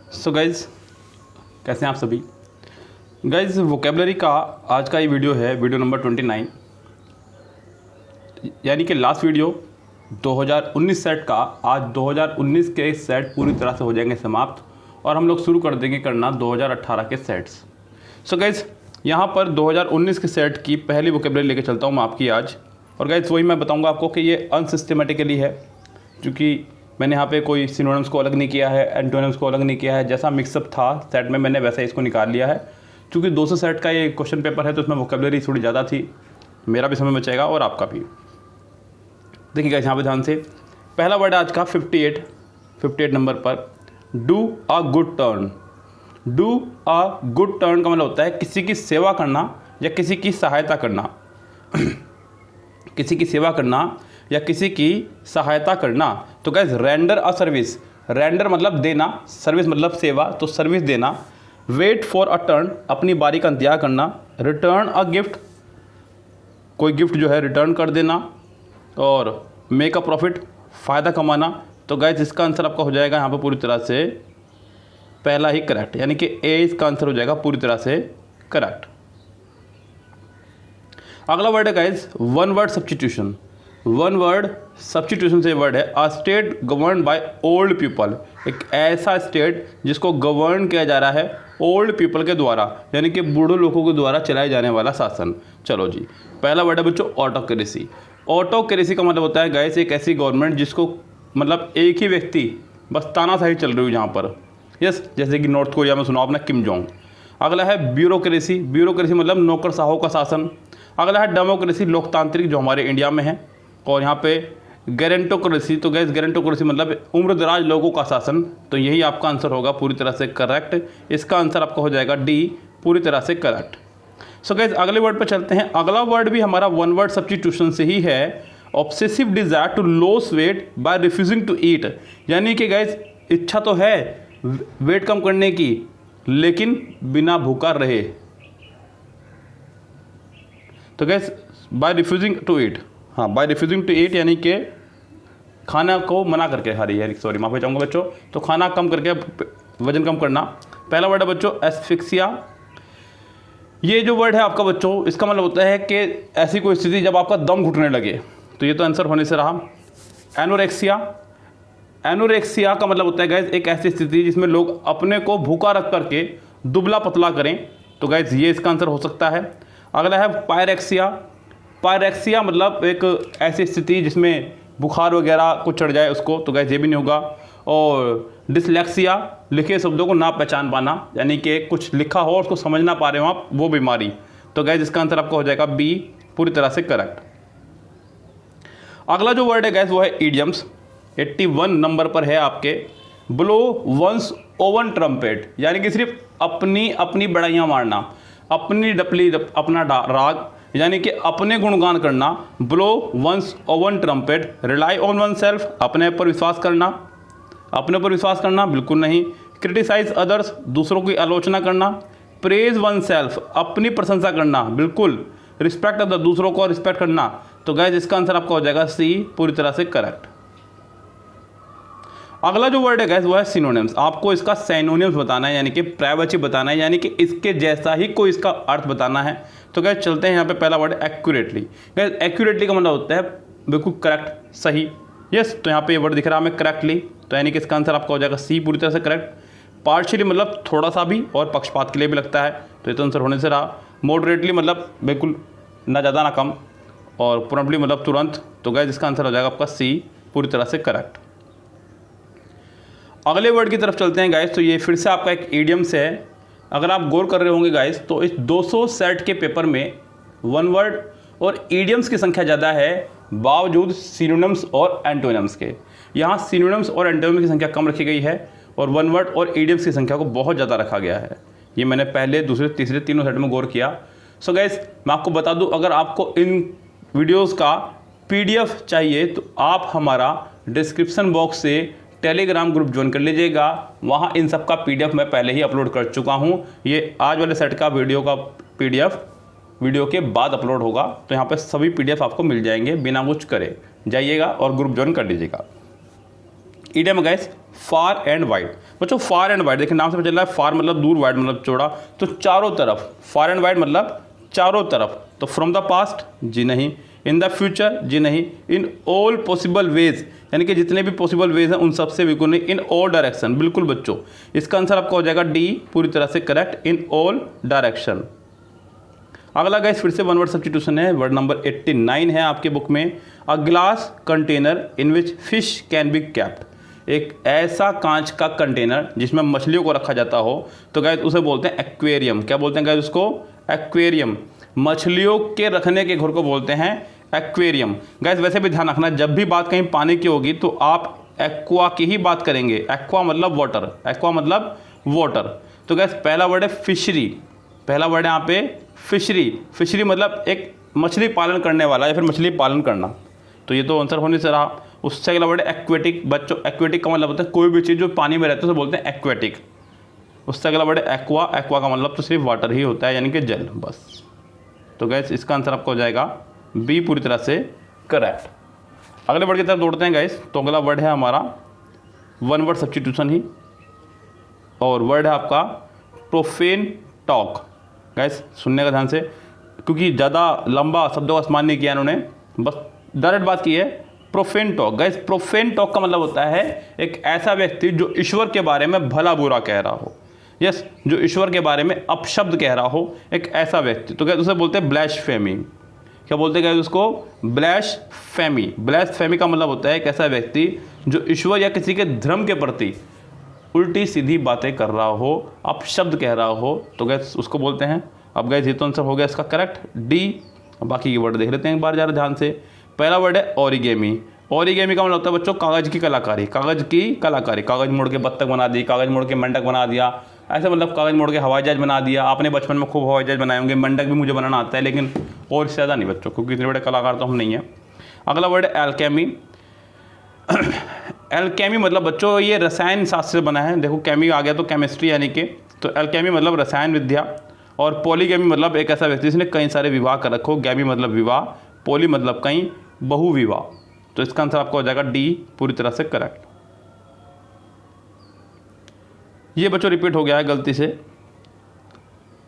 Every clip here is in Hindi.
सो गाइज़, कैसे हैं आप सभी। गाइज़, वोकेबलरी का आज का ये वीडियो है, वीडियो नंबर 29, यानी कि लास्ट वीडियो 2019 सेट का। आज 2019 के सेट पूरी तरह से हो जाएंगे समाप्त और हम लोग शुरू कर देंगे करना 2018 के सेट्स। सो गाइज़, यहाँ पर 2019 के सेट की पहली वोकेबलरी लेके चलता हूँ मैं आपकी आज। और गाइज़, वही मैं बताऊँगा आपको कि ये अनसिस्टमेटिकली है, क्योंकि मैंने यहाँ पे कोई सिनोनिम्स को अलग नहीं किया है, एंटोनिम्स को अलग नहीं किया है। जैसा मिक्सअप था सेट में, मैंने वैसा ही इसको निकाल लिया है। क्योंकि 200 सेट का ये क्वेश्चन पेपर है तो इसमें वोकेबलरी थोड़ी ज़्यादा थी। मेरा भी समय बचेगा और आपका भी। देखिएगा यहाँ पे ध्यान से, पहला वर्ड आज का 58 नंबर पर, do a good turn. Do a good turn का मतलब होता है किसी की सेवा करना या किसी की सहायता करना किसी की सेवा करना या किसी की सहायता करना। तो guys, render a service. Render मतलब देना, सर्विस मतलब सेवा, तो सर्विस देना। वेट फॉर अ टर्न, अपनी बारी का इंतजार करना। रिटर्न अ गिफ्ट, कोई गिफ्ट जो है रिटर्न कर देना। और मेक अ प्रॉफिट, फ़ायदा कमाना। तो गाइस, इसका आंसर आपका हो जाएगा यहाँ पर पूरी तरह से पहला ही करेक्ट, यानी कि ए इसका आंसर हो जाएगा पूरी तरह से करेक्ट। अगला वर्ड है guys, one word substitution. One word substitution से वर्ड है a state govern by old people. एक ऐसा स्टेट जिसको गवर्न किया जा रहा है ओल्ड पीपल के द्वारा, यानी कि बूढ़े लोगों के द्वारा चलाए जाने वाला शासन। चलो जी, पहला वर्ड है बच्चों ऑटोक्रेसी। ऑटोक्रेसी का मतलब होता है गाइस एक ऐसी गवर्नमेंट जिसको मतलब एक ही व्यक्ति बस तानाशाही चल रही हो यहाँ पर। यस, जैसे कि नॉर्थ कोरिया में सुना आपने, किम जोंग। अगला है ब्यूरोक्रेसी। ब्यूरोक्रेसी मतलब नौकरशाहों का शासन। अगला है डेमोक्रेसी, लोकतांत्रिक, जो हमारे इंडिया में है। और यहाँ पे गेरेंटोक्रेसी, तो गैस गेरेंटोक्रेसी मतलब उम्रदराज लोगों का शासन। तो यही आपका आंसर होगा पूरी तरह से करेक्ट। इसका आंसर आपका हो जाएगा डी, पूरी तरह से करेक्ट। सो गैस, अगले वर्ड पर चलते हैं। अगला वर्ड भी हमारा वन वर्ड सब्स्टिट्यूशन से ही है, obsessive desire to lose weight by refusing to eat. यानी कि गैस, इच्छा तो है वेट कम करने की, लेकिन बिना भूखा रहे। तो guess, by refusing to eat, हाँ, बाय रिफ्यूजिंग टू ईट यानी कि खाना को मना करके, सॉरी माफ़ी चाहूँगा बच्चों, तो खाना कम करके वजन कम करना। पहला वर्ड है बच्चों एस्फिक्सिया। ये जो वर्ड है आपका बच्चों, इसका मतलब होता है कि ऐसी कोई स्थिति जब आपका दम घुटने लगे। तो ये तो आंसर होने से रहा। एनोरेक्सिया। एनोरेक्सिया का मतलब होता है गैस एक ऐसी स्थिति जिसमें लोग अपने को भूखा रख करके दुबला पतला करें। तो गैस, ये इसका आंसर हो सकता है। अगला है पायरेक्सिया। पायरेक्सिया मतलब एक ऐसी स्थिति जिसमें बुखार वगैरह कुछ चढ़ जाए उसको। तो गैस, ये भी नहीं होगा। और डिसलेक्सिया, लिखे शब्दों को ना पहचान पाना, यानी कि कुछ लिखा हो और उसको समझ ना पा रहे हो आप, वो बीमारी। तो गैस, इसका आंसर आपका हो जाएगा बी, पूरी तरह से करेक्ट। अगला जो वर्ड है गैस वो है ईडियम्स। 81 नंबर पर है आपके, ब्लो वंस ओवन ट्रम्पेट, यानी कि सिर्फ अपनी अपनी बड़ाइयाँ मारना, अपनी डपली अपना राग, यानी कि अपने गुणगान करना। Blow one's own trumpet, rely on oneself, अपने पर विश्वास करना। अपने पर विश्वास करना बिल्कुल नहीं। क्रिटिसाइज अदर्स, दूसरों की आलोचना करना। प्रेज वन सेल्फ, अपनी प्रशंसा करना बिल्कुल। रिस्पेक्ट अदर, दूसरों को रिस्पेक्ट करना। तो गैस, इसका आंसर आपका हो जाएगा सी, पूरी तरह से करेक्ट। अगला जो वर्ड है गैस वो है सिनोनिम्स। आपको इसका सिनोनिम्स बताना है, यानी कि प्रायवाची बताना है, यानी कि इसके जैसा ही कोई इसका अर्थ बताना है। तो गैस, चलते हैं यहाँ पे। पहला वर्ड एक्यूरेटली। गैस, एक्यूरेटली का मतलब होता है बिल्कुल करेक्ट, सही। यस, तो यहाँ पे ये वर्ड दिख रहा है हमें करेक्टली, तो यानी कि इसका आंसर आपका हो जाएगा सी, पूरी तरह से करेक्ट। पार्शियली मतलब थोड़ा सा भी, और पक्षपात के लिए भी लगता है, तो ये तो आंसर होने से रहा। मॉडरेटली मतलब बिल्कुल ना ज़्यादा ना कम। और प्रॉम्प्टली मतलब तुरंत। तो गैस, इसका आंसर हो जाएगा आपका सी, पूरी तरह से करेक्ट। अगले वर्ड की तरफ चलते हैं गाइस। तो ये फिर से आपका एक ईडियम्स है। अगर आप गौर कर रहे होंगे गाइस, तो इस 200 सेट के पेपर में वन वर्ड और ईडियम्स की संख्या ज़्यादा है, बावजूद सिनोनिम्स और एंटोनिम्स के। यहाँ सिनोनिम्स और एंटोनिम्स की संख्या कम रखी गई है और वन वर्ड और ईडियम्स की संख्या को बहुत ज़्यादा रखा गया है। ये मैंने पहले, दूसरे, तीसरे, तीनों सेट में गौर किया। सो गाइस, मैं आपको बता दूँ, अगर आपको इन वीडियोज़ का PDF चाहिए तो आप हमारा डिस्क्रिप्शन बॉक्स से टेलीग्राम ग्रुप ज्वाइन कर लीजिएगा। वहाँ इन सब का PDF मैं पहले ही अपलोड कर चुका हूँ। ये आज वाले सेट का वीडियो का PDF वीडियो के बाद अपलोड होगा, तो यहाँ पे सभी PDF आपको मिल जाएंगे बिना कुछ करे। जाइएगा और ग्रुप ज्वाइन कर लीजिएगा। Idiom guys, far and wide. बच्चों फार एंड वाइड, देखिए नाम से पता चल रहा है, फार मतलब दूर, वाइड मतलब चौड़ा, तो चारों तरफ, फार एंड वाइड मतलब चारों तरफ। तो फ्रॉम द पास्ट, जी नहीं। इन द फ्यूचर, जी नहीं। इन ऑल पॉसिबल वेज, यानी कि जितने भी पॉसिबल वेज हैं उन सबसे बिल्कुल नहीं। इन ऑल डायरेक्शन, बिल्कुल बच्चों, इसका आंसर आपका हो जाएगा डी, पूरी तरह से करेक्ट, इन ऑल डायरेक्शन। अगला गाइस फिर से वन वर्ड सब्स्टिट्यूशन है, वर्ड नंबर 89 है आपके बुक में। A glass container in which fish can be kept, एक ऐसा कांच का कंटेनर जिसमें मछलियों को रखा जाता हो, तो गाइस उसे बोलते हैं एक्वेरियम। क्या बोलते हैं गाइस उसको? एक्वेरियम। मछलियों के रखने के घर को बोलते हैं एक्वेरियम। गाइस वैसे भी ध्यान रखना, जब भी बात कहीं पानी की होगी तो आप एक्वा की ही बात करेंगे। एक्वा मतलब वाटर, एक्वा मतलब वाटर। तो गाइस पहला वर्ड है फिशरी, पहला वर्ड है यहाँ पे फिशरी। फिशरी मतलब एक मछली पालन करने वाला या फिर मछली पालन करना, तो ये तो आंसर होने से रहा। उससे अगला वर्ड है एक्वेटिक। बच्चों एक्वेटिक का मतलब होता है कोई भी चीज़ जो पानी में रहती है उसे बोलते हैं एक्वेटिक। उससे अगला वर्ड है एक्वा। एक्वा का मतलब तो सिर्फ वाटर ही होता है, यानी कि जल, बस। तो गैस इसका आंसर आपका हो जाएगा बी, पूरी तरह से करेक्ट। अगले वर्ड की तरफ दौड़ते हैं गैस। तो अगला वर्ड है हमारा वन वर्ड सब्स्टिट्यूशन ही, और वर्ड है आपका प्रोफेन टॉक। गैस सुनने का ध्यान से, क्योंकि ज़्यादा लंबा शब्दों का इस्तेमाल नहीं किया इन्होंने, बस डायरेक्ट बात की है। Profane talk, gas profane talk का मतलब होता है एक ऐसा व्यक्ति जो ईश्वर के बारे में भला बुरा कह रहा हो। यस, जो ईश्वर के बारे में अपशब्द कह रहा हो, एक ऐसा व्यक्ति, तो गैस उसे बोलते हैं ब्लैस्फेमी। क्या बोलते हैं गैस उसको? ब्लैस्फेमी। ब्लैस्फेमी का मतलब होता है एक ऐसा व्यक्ति जो ईश्वर या किसी के धर्म के प्रति उल्टी सीधी बातें कर रहा हो, अपशब्द कह रहा हो, तो गैस उसको बोलते हैं। अब गैस ये तो आंसर हो गया इसका करेक्ट, डी। बाकी के वर्ड देख लेते हैं एक बार ज़रा ध्यान से। पहला वर्ड है ओरिगेमी। ओरिगेमी का मतलब होता है बच्चों कागज़ की कलाकारी। कागज़ की कलाकारी, कागज़ मोड़ के बत्तख बना दी, कागज़ मोड़ के मेंढक बना दिया, ऐसे मतलब कागज़ मोड़ के हवाई जहाज बना दिया। आपने बचपन में खूब हवाई जहाज बनाए होंगे, मेंढक भी मुझे बनाना आता है, लेकिन और इससे ज़्यादा नहीं बच्चों, क्योंकि इतने बड़े कलाकार तो हम नहीं हैं। अगला वर्ड है एल्केमी। एल्केमी मतलब बच्चों ये रसायन शास्त्र से बना है। देखो केमी आ गया तो केमिस्ट्री यानी कि, तो एल्केमी मतलब रसायन विद्या। और पॉलीगेमी मतलब एक ऐसा व्यक्ति जिसने कई सारे विवाह कर रखो। गैमी मतलब विवाह, पॉली मतलब कई, बहुविवाह। तो इसका आंसर आपका हो जाएगा डी, पूरी तरह से करेक्ट। ये बच्चों रिपीट हो गया है गलती से।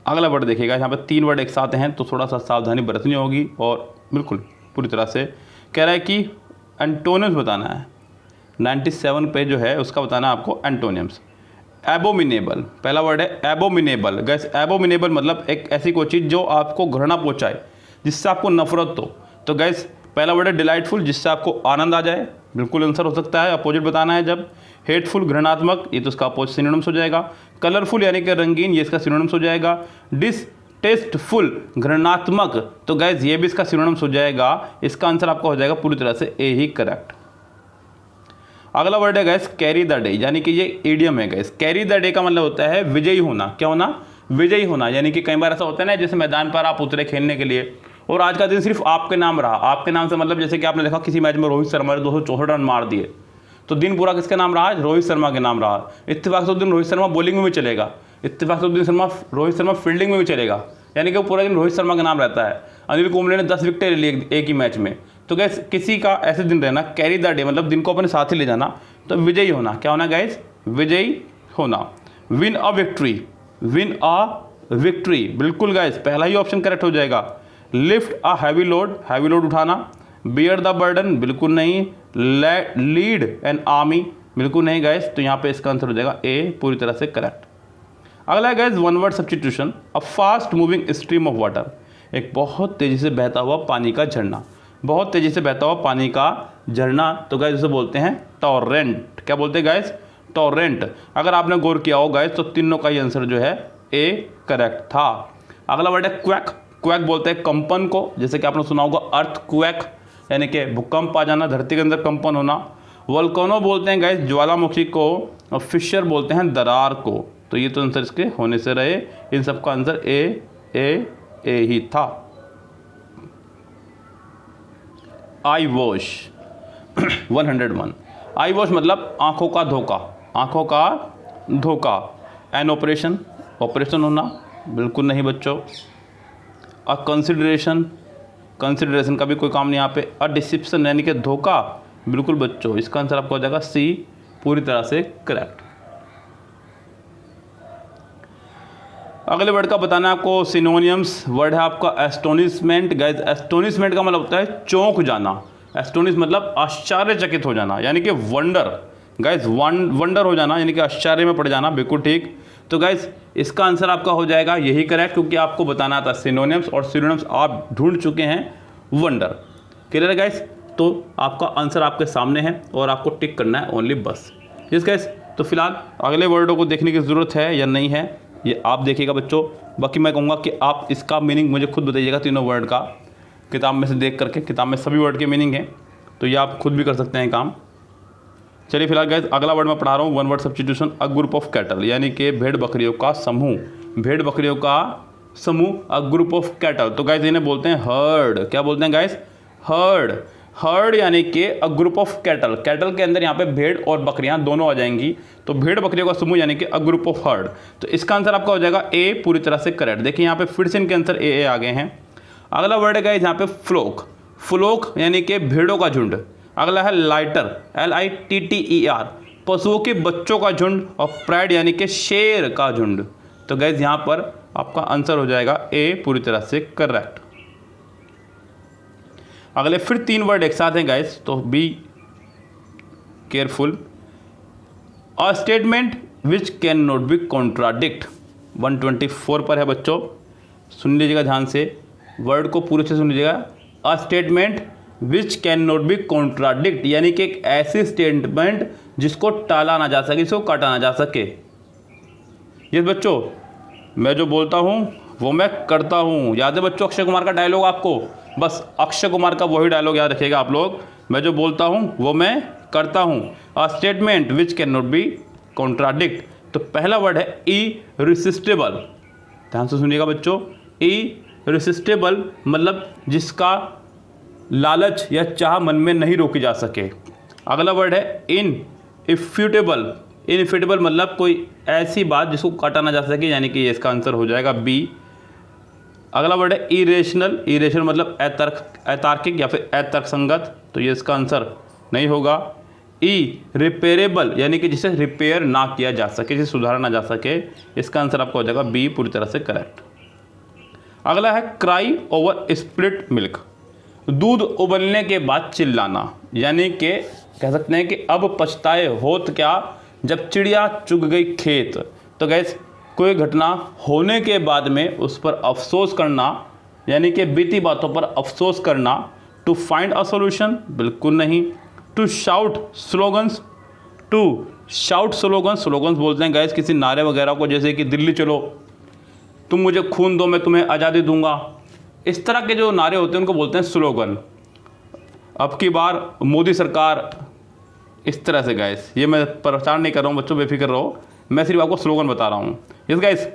अगला वर्ड देखिएगा, यहाँ पे 3 वर्ड एक साथ हैं तो थोड़ा सा सावधानी बरतनी होगी, और बिल्कुल पूरी तरह से कह रहा है कि एंटोनिम्स बताना है। 97 पे जो है उसका बताना है आपको एंटोनिम्स। एबोमिनेबल, पहला वर्ड है एबोमिनेबल। गैस एबोमिनेबल मतलब एक ऐसी कोई चीज़ जो आपको घृणा पहुँचाए, जिससे आपको नफरत हो। तो गैस पहला वर्ड है डिलाइटफुल, जिससे आपको आनंद आ जाए, बिल्कुल आंसर हो सकता है। अपोजिट बताना है जब। हेटफुल घृणात्मक, ये तो इसका अपोजिट सिनोनिम्स हो जाएगा। कलरफुल यानी कि रंगीन, ये इसका सिनोनिम्स हो जाएगा। डिसटेस्टफुल घृणात्मक, तो गैस ये भी इसका सिनोनिम्स हो जाएगा। इसका आंसर आपका हो जाएगा पूरी तरह से ए ही करेक्ट। अगला वर्ड है गैस कैरी द डे, यानी कि ये ईडियम है गैस। कैरी द डे का मतलब होता है विजयी होना। क्या होना? विजयी होना। यानी कि कई बार ऐसा होता है ना, जैसे मैदान पर आप उतरे खेलने के लिए और आज का दिन सिर्फ आपके नाम रहा। आपके नाम से मतलब जैसे कि आपने देखा किसी मैच में रोहित शर्मा ने 264 रन मार दिए, तो दिन पूरा किसके नाम रहा? रोहित शर्मा के नाम रहा। इत्तेफाक से उस दिन रोहित शर्मा बॉलिंग में भी चलेगा, इत्तेफाक से उस दिन रोहित शर्मा फील्डिंग में भी चलेगा, यानी कि वो पूरा दिन रोहित शर्मा का नाम रहता है। अनिल कुंबले ने 10 विकेटें ले ली एक ही मैच में। तो गैस किसी का ऐसे दिन रहना, कैरी द डे मतलब दिन को अपने साथ ही ले जाना, तो विजयी होना। क्या होना गैस? विजयी होना। Win a victory, win a victory, बिल्कुल गैस पहला ही ऑप्शन करेक्ट हो जाएगा। Lift a heavy load, heavy load उठाना। बियर द बर्डन, बिल्कुल नहीं। लीड एन आर्मी, बिल्कुल नहीं गैस, तो यहाँ पे इसका आंसर हो जाएगा ए, पूरी तरह से करेक्ट। अगला है gas one word substitution. A fast moving stream of water, एक बहुत तेज़ी से बहता हुआ पानी का झरना। बहुत तेज़ी से बहता हुआ पानी का झरना, तो गैस उसे बोलते हैं टॉरेंट। क्या बोलते हैं गैस? टॉरेंट। अगर आपने गौर किया हो गैस तो तीनों का ही आंसर जो है ए करेक्ट था। अगला वर्ड है क्वैक। क्वैक बोलते हैं कंपन को, जैसे कि आपने सुना होगा अर्थ क्वैक, यानी कि भूकंप आ जाना, धरती के अंदर कंपन होना। वोल्केनो बोलते हैं गैस ज्वालामुखी को, और फिशर बोलते हैं दरार को। तो ये तो आंसर इसके होने से रहे, इन सब का आंसर ए ही था। आई वॉश 101। आई वॉश मतलब आंखों का धोखा, आंखों का धोखा। एन ऑपरेशन, ऑपरेशन होना, बिल्कुल नहीं बच्चों। अ कंसिडरेशन, कंसिडरेशन का भी कोई काम नहीं यहाँ पे। अ डिसिप्शन यानी कि धोखा, बिल्कुल बच्चों, इसका आंसर आपका हो जाएगा सी, पूरी तरह से करेक्ट। अगले वर्ड का बताना है आपको सिनोनियम्स। वर्ड है आपका एस्टोनिशमेंट। गाइस एस्टोनिशमेंट का मतलब होता है चौंक जाना। एस्टोनिश मतलब आश्चर्यचकित हो जाना, यानी कि वंडर। गाइस वंडर हो जाना यानी कि आश्चर्य में पड़ जाना, बिल्कुल ठीक। तो गाइस इसका आंसर आपका हो जाएगा यही करेक्ट, क्योंकि आपको बताना था सिनोनिम्स और सिनोनिम्स आप ढूंढ चुके हैं वंडर। क्लियर है गाइस? तो आपका आंसर आपके सामने है और आपको टिक करना है ओनली बस। यस गाइस, तो फिलहाल अगले वर्डों को देखने की ज़रूरत है या नहीं है ये आप देखिएगा बच्चों। बाकी मैं कहूँगा कि आप इसका मीनिंग मुझे खुद बताइएगा तीनों वर्ड का, किताब में से देख करके। किताब में सभी वर्ड के मीनिंग हैं, तो ये आप खुद भी कर सकते हैं काम। चलिए फिलहाल गाइस अगला वर्ड मैं पढ़ा रहा हूँ, one word substitution. A group of cattle, यानी कि भेड़ बकरियों का समूह। भेड़ बकरियों का समूह, अ ग्रुप ऑफ कैटल। तो गाइस इन्हें बोलते हैं हर्ड। क्या बोलते हैं गाइस? हर्ड। हर्ड यानी कि अ ग्रुप ऑफ कैटल। कैटल के अंदर यहाँ पे भेड़ और बकरियाँ दोनों आ जाएंगी, तो भेड़ बकरियों का समूह यानी कि अ ग्रुप ऑफ हर्ड। तो इसका आंसर आपका हो जाएगा ए, पूरी तरह से करेक्ट। देखिए यहाँ पे फिर से इनके आंसर ए आ गए हैं। अगला वर्ड है गाइस यहाँ पे फ्लोक। फ्लोक यानी कि भेड़ों का झुंड। अगला है लाइटर, LITTER, पशुओं के बच्चों का झुंड। और प्राइड यानी कि शेर का झुंड। तो गाइस यहाँ पर आपका आंसर हो जाएगा ए, पूरी तरह से करेक्ट। अगले फिर 3 वर्ड एक साथ हैं गाइस, तो be careful. A statement which can not be contradict. 124 पर है बच्चों, सुन लीजिएगा ध्यान से, वर्ड को पूरे से सुन लीजिएगा। A statement which can not be contradict, यानी कि एक ऐसी स्टेटमेंट जिसको टाला ना जा सके, जिसको काटा ना जा सके। ये बच्चों, मैं जो बोलता हूँ वो मैं करता हूँ। याद है बच्चों अक्षय कुमार का डायलॉग आपको? बस अक्षय कुमार का वही डायलॉग याद रखिएगा आप लोग। मैं जो बोलता हूँ वो मैं करता हूँ। A statement which can not be contradict. तो पहला वर्ड है इरिसिस्टिबल। ध्यान से सुनिएगा बच्चों, इरिसिस्टिबल मतलब जिसका लालच या चाह मन में नहीं रोकी जा सके। अगला वर्ड है इनइफ्यूटेबल। इनइफ्यूटेबल मतलब कोई ऐसी बात जिसको काटा ना जा सके, यानी कि इसका आंसर हो जाएगा बी। अगला वर्ड है इरेशनल। इरेशनल मतलब अतार्किक या फिर अतर्कसंगत, तो ये इसका आंसर नहीं होगा। रिपेरेबल यानी कि जिसे रिपेयर ना किया जा सके, जिसे सुधारा ना जा सके, इसका आंसर आपका हो जाएगा बी, पूरी तरह से करेक्ट। अगला है क्राई ओवर स्प्लिट मिल्क। दूध उबलने के बाद चिल्लाना, यानी कि कह सकते हैं कि अब पछताए होत क्या जब चिड़िया चुग गई खेत। तो गैस कोई घटना होने के बाद में उस पर अफसोस करना, यानी कि बीती बातों पर अफसोस करना। टू फाइंड अ सोल्यूशन, बिल्कुल नहीं। To shout slogans. To shout slogans, slogans बोलते हैं गैस किसी नारे वगैरह को, जैसे कि दिल्ली चलो, तुम मुझे खून दो मैं तुम्हें आज़ादी दूंगा। इस तरह के जो नारे होते हैं उनको बोलते हैं स्लोगन। अब की बार मोदी सरकार, इस तरह से गाइस, ये मैं प्रचार नहीं कर रहा हूँ बच्चों, बेफिक्र रहो, मैं सिर्फ आपको स्लोगन बता रहा हूँ। यस गाइस,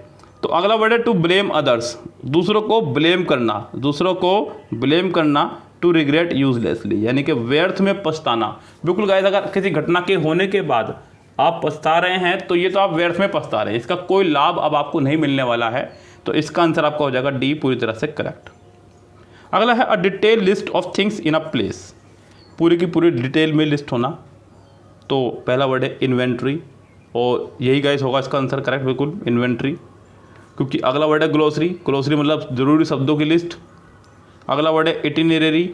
तो अगला वर्ड है टू ब्लेम अदर्स। दूसरों को ब्लेम करना, दूसरों को ब्लेम करना। टू रिग्रेट यूजलेसली, यानी कि व्यर्थ में पछताना। बिल्कुल गाइस, अगर किसी घटना के होने के बाद आप पछता रहे हैं तो ये तो आप व्यर्थ में पछता रहे हैं, इसका कोई लाभ अब आपको नहीं मिलने वाला है। तो इसका आंसर आपका हो जाएगा डी, पूरी तरह से करेक्ट। अगला है a detail list of things in a place. पूरी की पूरी डिटेल में लिस्ट होना। तो पहला वर्ड है इन्वेंट्री, और यही गाइस होगा इसका आंसर करेक्ट, बिल्कुल इन्वेंट्री। क्योंकि अगला वर्ड है ग्लोसरी। ग्लोसरी मतलब ज़रूरी शब्दों की लिस्ट। अगला वर्ड है इटिनरी।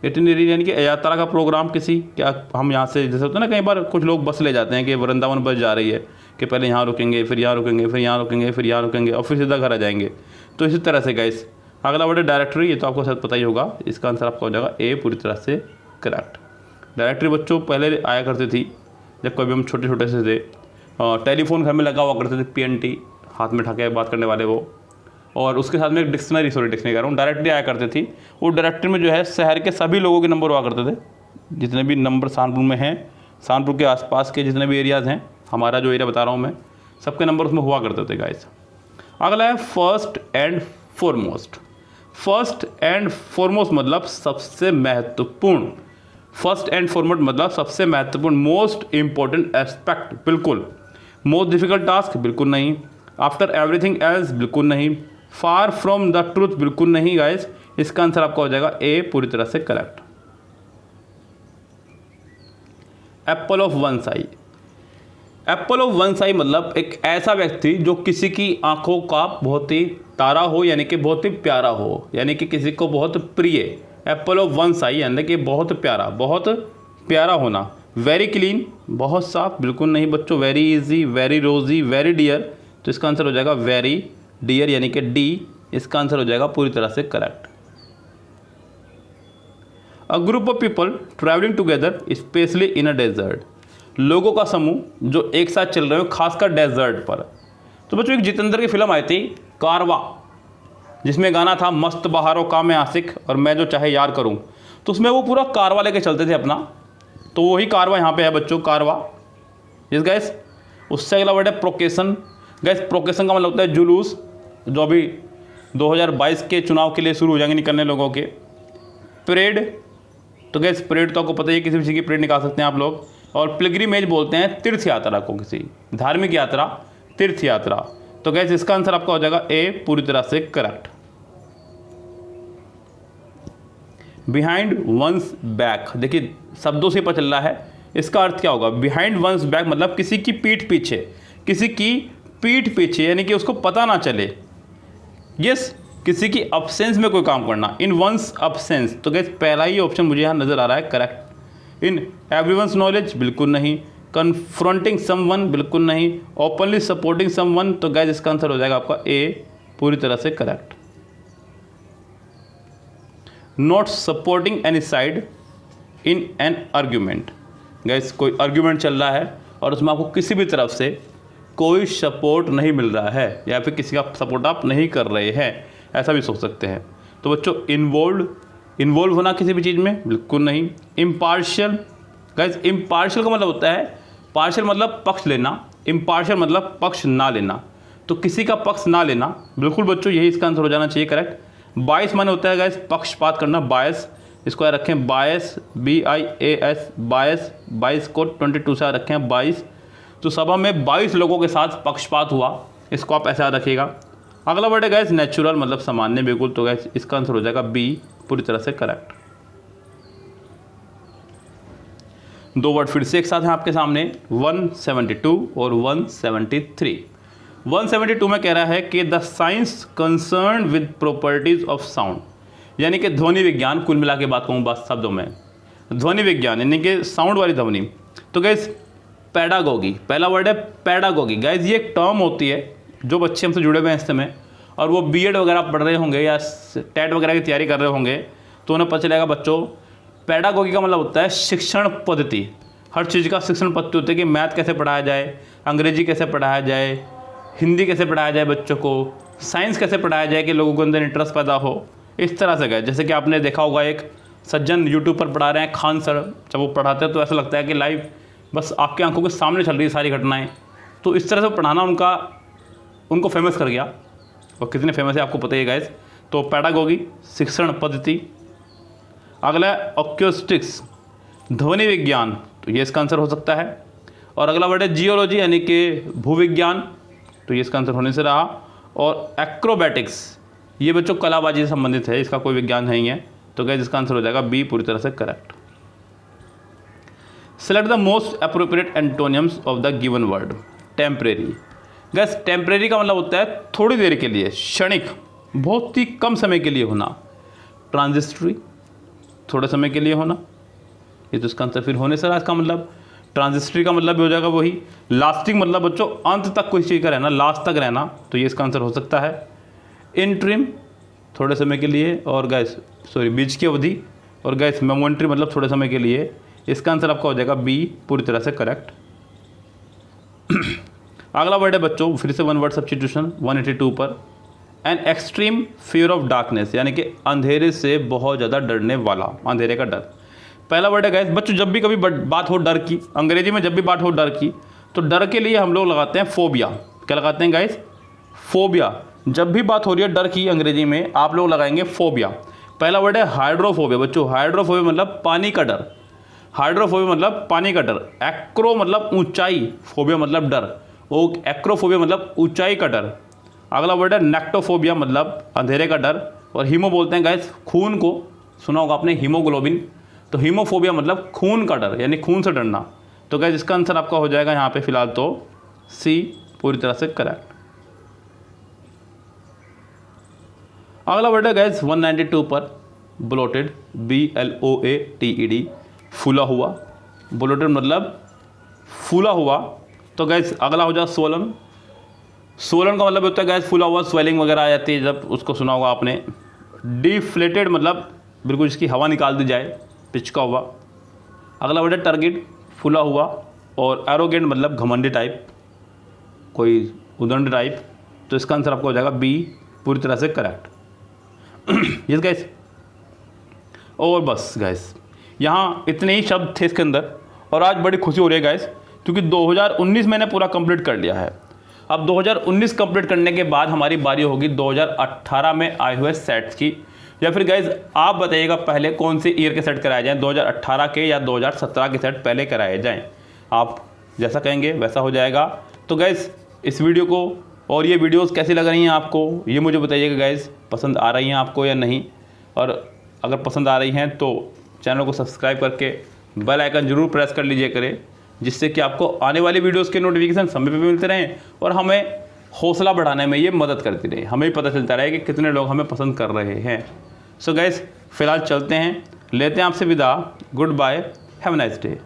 इटिनरी यानी कि यात्रा का प्रोग्राम किसी, क्या हम यहाँ से, जैसे होता है ना कई बार कुछ लोग बस ले जाते हैं कि वृंदावन बस जा रही है, कि पहले यहाँ रुकेंगे, फिर यहाँ रुकेंगे, फिर यहाँ रुकेंगे, फिर यहाँ रुकेंगे और फिर सीधा घर आ जाएंगे। तो इसी तरह से गाइस अगला वर्ड है डायरेक्टरी। ये तो आपको शायद पता ही होगा, इसका आंसर आपका हो जाएगा ए, पूरी तरह से करेक्ट। डायरेक्टरी बच्चों पहले आया करती थी जब कभी हम छोटे छोटे से थे। टेलीफोन घर में लगा हुआ करते थे, PNT हाथ में ठाके बात करने वाले वो, और उसके साथ में एक डिक्शनरी कह रहा हूँ, डायरेक्टरी आया करती थी। वो डायरेक्टरी में जो है शहर के सभी लोगों के नंबर हुआ करते थे, जितने भी नंबर सहारनपुर में हैं, सहारनपुर के आसपास के जितने भी एरियाज़ हैं, हमारा जो एरिया बता रहा हूँ मैं, सबके नंबर उसमें हुआ करते थे गाइस। अगला है first and foremost. First and foremost मतलब सबसे महत्वपूर्ण। फर्स्ट एंड फॉरमोस्ट मतलब सबसे महत्वपूर्ण, मोस्ट इंपॉर्टेंट एस्पेक्ट, बिल्कुल। मोस्ट डिफिकल्ट टास्क, बिल्कुल नहीं। आफ्टर एवरीथिंग एल्स, बिल्कुल नहीं। फार फ्रॉम द ट्रूथ, बिल्कुल नहीं गाइस। इसका आंसर आपका हो जाएगा ए, पूरी तरह से correct. Apple of one size. Apple of one eye मतलब एक ऐसा व्यक्ति जो किसी की आंखों का बहुत ही तारा हो, यानी कि बहुत ही प्यारा हो, यानी कि किसी को बहुत प्रिय। एप्पल ऑफ वन आई यानी कि बहुत प्यारा होना। वेरी क्लीन, बहुत साफ, बिल्कुल नहीं बच्चों। वेरी इजी, वेरी रोजी, वेरी डियर, तो इसका आंसर हो जाएगा वेरी डियर यानी कि डी, इसका आंसर हो जाएगा पूरी तरह से correct. A group of people travelling together specially in a desert, लोगों का समूह जो एक साथ चल रहे हो खासकर डेजर्ट पर। तो बच्चों एक जितेंद्र की फिल्म आई थी कारवा, जिसमें गाना था मस्त बहारों का मैं आशिक और मैं जो चाहे यार करूं, तो उसमें वो पूरा कारवा लेके चलते थे अपना, तो वही कारवा यहाँ पे है बच्चों, कारवा। जिस गैस उससे अगला वर्ड है प्रोकेशन। गैस प्रोकेशन का मतलब होता है जुलूस, जो अभी 2022 के चुनाव के लिए शुरू हो जाएंगे निकलने लोगों के। परेड, तो गैस परेड तो आपको पता ही है, किसी भी चीज़ की परेड निकाल सकते हैं आप लोग। और पिलग्रिमेज बोलते हैं तीर्थ यात्रा को, किसी धार्मिक यात्रा, तीर्थ यात्रा। तो गैस इसका आंसर आपका हो जाएगा ए, पूरी तरह से करेक्ट। बिहाइंड वंस बैक, देखिए शब्दों से पता चल रहा है इसका अर्थ क्या होगा। बिहाइंड वंस बैक मतलब किसी की पीठ पीछे, किसी की पीठ पीछे यानी कि उसको पता ना चले। यस, किसी की अब्सेंस में कोई काम करना, इन वंस अब्सेंस, तो गैस पहला ही ऑप्शन मुझे यहाँ नजर आ रहा है करेक्ट। इन एवरीवन्स नॉलेज, बिल्कुल नहीं। कन्फ्रंटिंग समवन, बिल्कुल नहीं। ओपनली सपोर्टिंग समवन, तो गैस इसका आंसर हो जाएगा आपका ए, पूरी तरह से correct. Not supporting any side in an argument, gas कोई आर्ग्यूमेंट चल रहा है और उसमें आपको किसी भी तरफ से कोई सपोर्ट नहीं मिल रहा है या फिर किसी का सपोर्ट आप नहीं कर रहे हैं, ऐसा भी सोच सकते हैं। तो बच्चों इन्वॉल्व होना किसी भी चीज़ में, बिल्कुल नहीं। इम्पार्शियल, गैस इम्पार्शियल का मतलब होता है, पार्शियल मतलब पक्ष लेना, इम्पार्शियल मतलब पक्ष ना लेना, तो किसी का पक्ष ना लेना, बिल्कुल बच्चों यही इसका आंसर हो जाना चाहिए करेक्ट। बायस माने होता है गैस पक्षपात करना, बायस, इसको याद रखें बायस, BIAS, बायस, 22 को 22 से याद रखें 22। तो सभा में 22 लोगों के साथ पक्षपात हुआ, इसको आप ऐसा याद रखिएगा। अगला वर्ड है गैस नेचुरल मतलब सामान्य, बिल्कुल, तो गैस इसका आंसर हो जाएगा बी, पूरी तरह से करेक्ट। दो वर्ड फिर से एक साथ हैं आपके सामने, 172 और 173। 172 में कह रहा है कि the science concern with properties of sound, यानी कि ध्वनि विज्ञान, कुल मिला के बात कहूँ बस शब्दों में, ध्वनि विज्ञान यानी कि साउंड वाली ध्वनि। तो गैस पैडागोगी, पहला वर्ड है पैडागोगी। गैस ये एक टर्म होती है जो बच्चे हमसे जुड़े हुए हैं इस समय, और वो बीएड वगैरह पढ़ रहे होंगे या टेट वगैरह की तैयारी कर रहे होंगे, तो उन्हें पता चलेगा बच्चों पैडागोगी का मतलब होता है शिक्षण पद्धति। हर चीज़ का शिक्षण पद्धति होती है कि मैथ कैसे पढ़ाया जाए, अंग्रेजी कैसे पढ़ाया जाए, हिंदी कैसे पढ़ाया जाए बच्चों को, साइंस कैसे पढ़ाया जाए कि लोगों के अंदर इंटरेस्ट पैदा हो, इस तरह से गए। जैसे कि आपने देखा होगा एक सज्जन यूट्यूब पर पढ़ा रहे हैं, खान सर, जब वो पढ़ाते हैं तो ऐसा लगता है कि लाइव बस आपकी आंखों के सामने चल रही है सारी घटनाएं। तो इस तरह से पढ़ाना उनको फेमस कर गया, और कितने फेमस है आपको पता ही है गाइस। तो पैडागोगी शिक्षण पद्धति। अगला ऑक्यूस्टिक्स ध्वनि विज्ञान, तो ये इसका आंसर हो सकता है। और अगला वर्ड है जियोलॉजी यानी कि भूविज्ञान, तो ये इसका आंसर होने से रहा। और एक्रोबैटिक्स, ये बच्चों कलाबाजी से संबंधित है, इसका कोई विज्ञान नहीं है, तो गाइस इसका आंसर हो जाएगा बी, पूरी तरह से correct. Select the most appropriate एंटोनियम्स of the given word. Temporary, gas temporary का मतलब होता है थोड़ी देर के लिए, क्षणिक, बहुत ही कम समय के लिए होना। ट्रांजिस्टरी, थोड़े समय के लिए होना, ये तो इसका आंसर फिर होने से रहा इसका मतलब। ट्रांजिस्टरी का मतलब भी हो जाएगा वही। लास्टिंग मतलब बच्चों अंत तक कोई चीज़ का रहना, लास्ट तक रहना, तो ये इसका आंसर हो सकता है। इंट्रीम, थोड़े समय के लिए, और गैस बीच की अवधि, और गैस मोमेंट्री मतलब थोड़े समय के लिए, इसका आंसर आपका हो जाएगा बी, पूरी तरह से करेक्ट। अगला वर्ड है बच्चों फिर से वन वर्ड सब्स्टिट्यूशन 182 पर। An extreme fear of darkness, यानी कि अंधेरे से बहुत ज़्यादा डरने वाला, अंधेरे का डर। पहला वर्ड है गैस बच्चों जब भी कभी बात हो डर की, अंग्रेजी में जब भी बात हो डर की, तो डर के लिए हम लोग लगाते हैं फोबिया। क्या लगाते हैं गाइस? फोबिया। जब भी बात हो रही है डर की अंग्रेजी में, आप लोग लगाएंगे फोबिया। पहला वर्ड है हाइड्रोफोबिया बच्चों, हाइड्रोफोबिया मतलब पानी का डर, हाइड्रोफोबिया मतलब पानी का डर। एक्रो मतलब ऊंचाई, फोबिया मतलब डर, वो एक्रोफोबिया मतलब ऊंचाई का डर। अगला वर्ड है नेक्टोफोबिया मतलब अंधेरे का डर। और हीमो बोलते हैं गाइस खून को, सुना होगा आपने हीमोग्लोबिन, तो हीमोफोबिया मतलब खून का डर, यानी खून से डरना। तो गैस इसका आंसर आपका हो जाएगा यहाँ पे फिलहाल तो सी पूरी तरह से करेक्ट। अगला वर्ड है गैस 192 पर ब्लोटेड, BLOATED, फूला हुआ। ब्लोटेड मतलब फूला हुआ। तो गैस अगला हो जाए सोलन। सोलन का मतलब होता है गैस फूला हुआ, स्वेलिंग वगैरह आ जाती है जब, उसको सुना होगा आपने। डिफ्लेटेड मतलब बिल्कुल इसकी हवा निकाल दी जाए, पिचका हुआ। अगला वर्ड है टारगेट, फूला हुआ। और एरोगेंट मतलब घमंडी टाइप, कोई उदंड टाइप। तो इसका आंसर आपको हो जाएगा बी पूरी तरह से करेक्ट। Yes gas. और बस गैस यहाँ इतने ही शब्द थे इसके अंदर, और आज बड़ी खुशी हो रही है गैस क्योंकि 2019 मैंने पूरा कंप्लीट कर लिया है। अब 2019 कंप्लीट करने के बाद हमारी बारी होगी 2018 में आए हुए सेट्स की। या फिर गैस आप बताइएगा पहले कौन से ईयर के सेट कराए जाएँ, 2018 के या 2017 के सेट पहले कराए जाएँ। आप जैसा कहेंगे वैसा हो जाएगा। तो गैस इस वीडियो को और ये वीडियोस कैसी लग रही हैं आपको, ये मुझे बताइएगा गैस, पसंद आ रही हैं आपको या नहीं। और अगर पसंद आ रही हैं तो चैनल को सब्सक्राइब करके बेल आइकन जरूर प्रेस कर लीजिए करें, जिससे कि आपको आने वाली वीडियोस के नोटिफिकेशन समय पे मिलते रहें और हमें हौसला बढ़ाने में ये मदद करती रहे। हमें भी पता चलता रहे कि कितने लोग हमें पसंद कर रहे हैं। सो गैस फिलहाल चलते हैं, लेते हैं आपसे विदा। Goodbye, have a nice day.